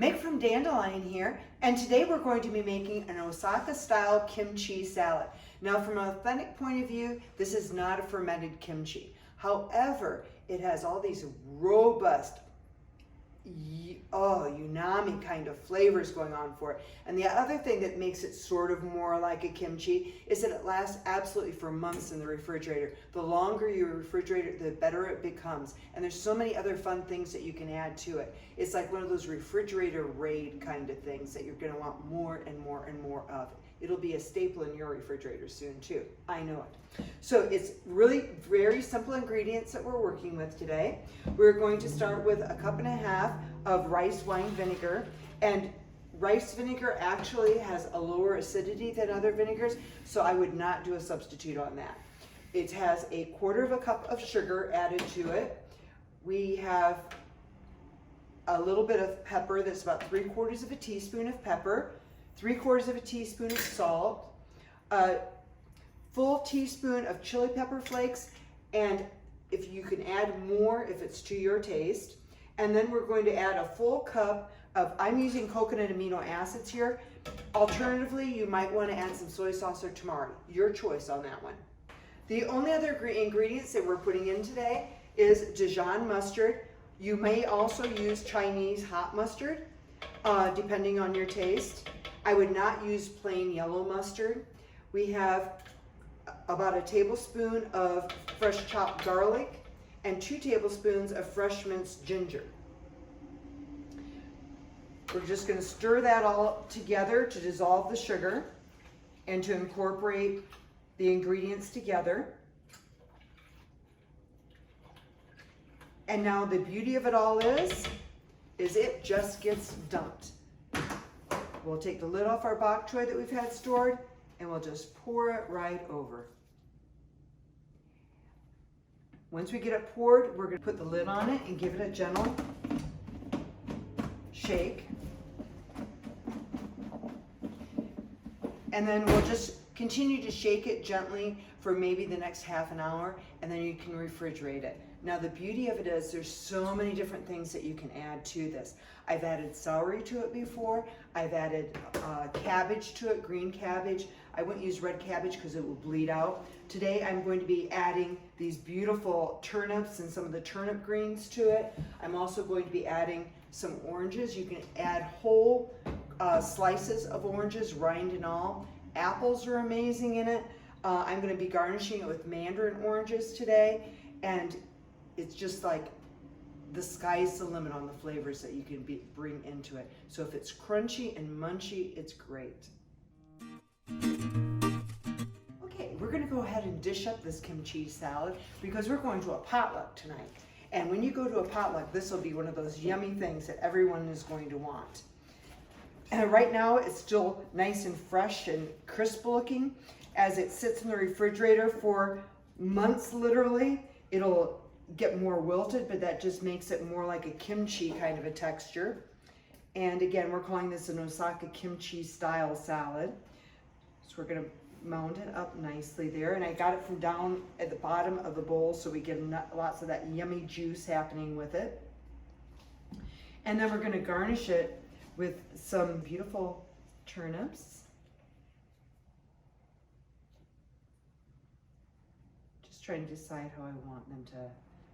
Meg from Dandelion here, and today we're going to be making an Osaka style kimchi salad. Now from an authentic point of view, this is not a fermented kimchi. However, it has all these robust, umami kind of flavors going on for it. And the other thing that makes it sort of more like a kimchi is that it lasts absolutely for months in the refrigerator. The longer you refrigerate it, the better it becomes. And there's so many other fun things that you can add to it. It's like one of those refrigerator raid kind of things that you're going to want more and more and more of. It'll be a staple in your refrigerator soon too. I know it. So it's really very simple ingredients that we're working with today. We're going to start with 1.5 cups of rice wine vinegar. And rice vinegar actually has a lower acidity than other vinegars, so I would not do a substitute on that. It has 1/4 cup of sugar added to it. We have a little bit of pepper, that's about 3/4 teaspoon of pepper, 3/4 teaspoon of salt, a full teaspoon of chili pepper flakes, and if you can add more if it's to your taste. And then we're going to add a full cup of, I'm using coconut amino acids here. Alternatively, you might want to add some soy sauce or tamari. Your choice on that one. The only other ingredients that we're putting in today is Dijon mustard. You may also use Chinese hot mustard, depending on your taste. I would not use plain yellow mustard. We have about 1 tablespoon of fresh chopped garlic and 2 tablespoons of fresh minced ginger. We're just going to stir that all together to dissolve the sugar and to incorporate the ingredients together. And now the beauty of it all is it just gets dumped. We'll take the lid off our bok choy that we've had stored and we'll just pour it right over. Once we get it poured, we're going to put the lid on it and give it a gentle shake. And then we'll just continue to shake it gently for maybe the next half an hour, and then you can refrigerate it. Now the beauty of it is there's so many different things that you can add to this. I've added celery to it before. I've added cabbage to it, green cabbage. I wouldn't use red cabbage because it will bleed out. Today I'm going to be adding these beautiful turnips and some of the turnip greens to it. I'm also going to be adding some oranges. You can add whole slices of oranges, rind and all. Apples are amazing in it. I'm going to be garnishing it with mandarin oranges today, and it's just like the sky's the limit on the flavors that you can bring into it. So if it's crunchy and munchy, it's great. Okay, we're going to go ahead and dish up this kimchi salad because we're going to a potluck tonight. And when you go to a potluck, this will be one of those yummy things that everyone is going to want. And right now it's still nice and fresh and crisp looking. As it sits in the refrigerator for months literally, it'll get more wilted, but that just makes it more like a kimchi kind of a texture. And again, we're calling this an Osaka kimchi style salad. So we're going to mount it up nicely there. And I got it from down at the bottom of the bowl so we get lots of that yummy juice happening with it. And then we're going to garnish it with some beautiful turnips. Just trying to decide how I want them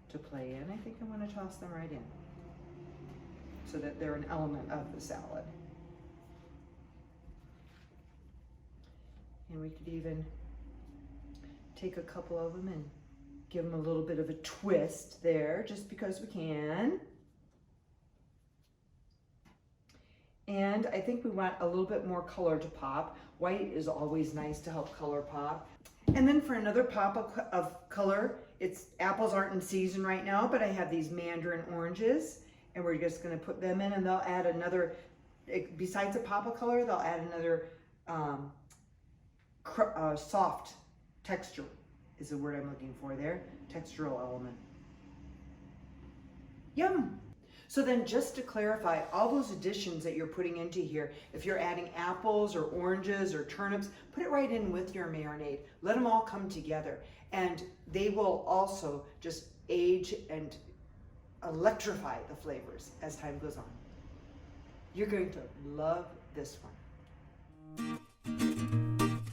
to play in. I think I want to toss them right in so that they're an element of the salad. And we could even take a couple of them and give them a little bit of a twist there, just because we can. And I think we want a little bit more color to pop. White is always nice to help color pop. And then for another pop of color, apples aren't in season right now, but I have these mandarin oranges, and we're just going to put them in, and they'll add another, besides a pop of color, they'll add another soft texture is the word I'm looking for there, textural element. Yum! So then just to clarify, all those additions that you're putting into here, if you're adding apples or oranges or turnips, put it right in with your marinade. Let them all come together, and they will also just age and electrify the flavors as time goes on. You're going to love this one.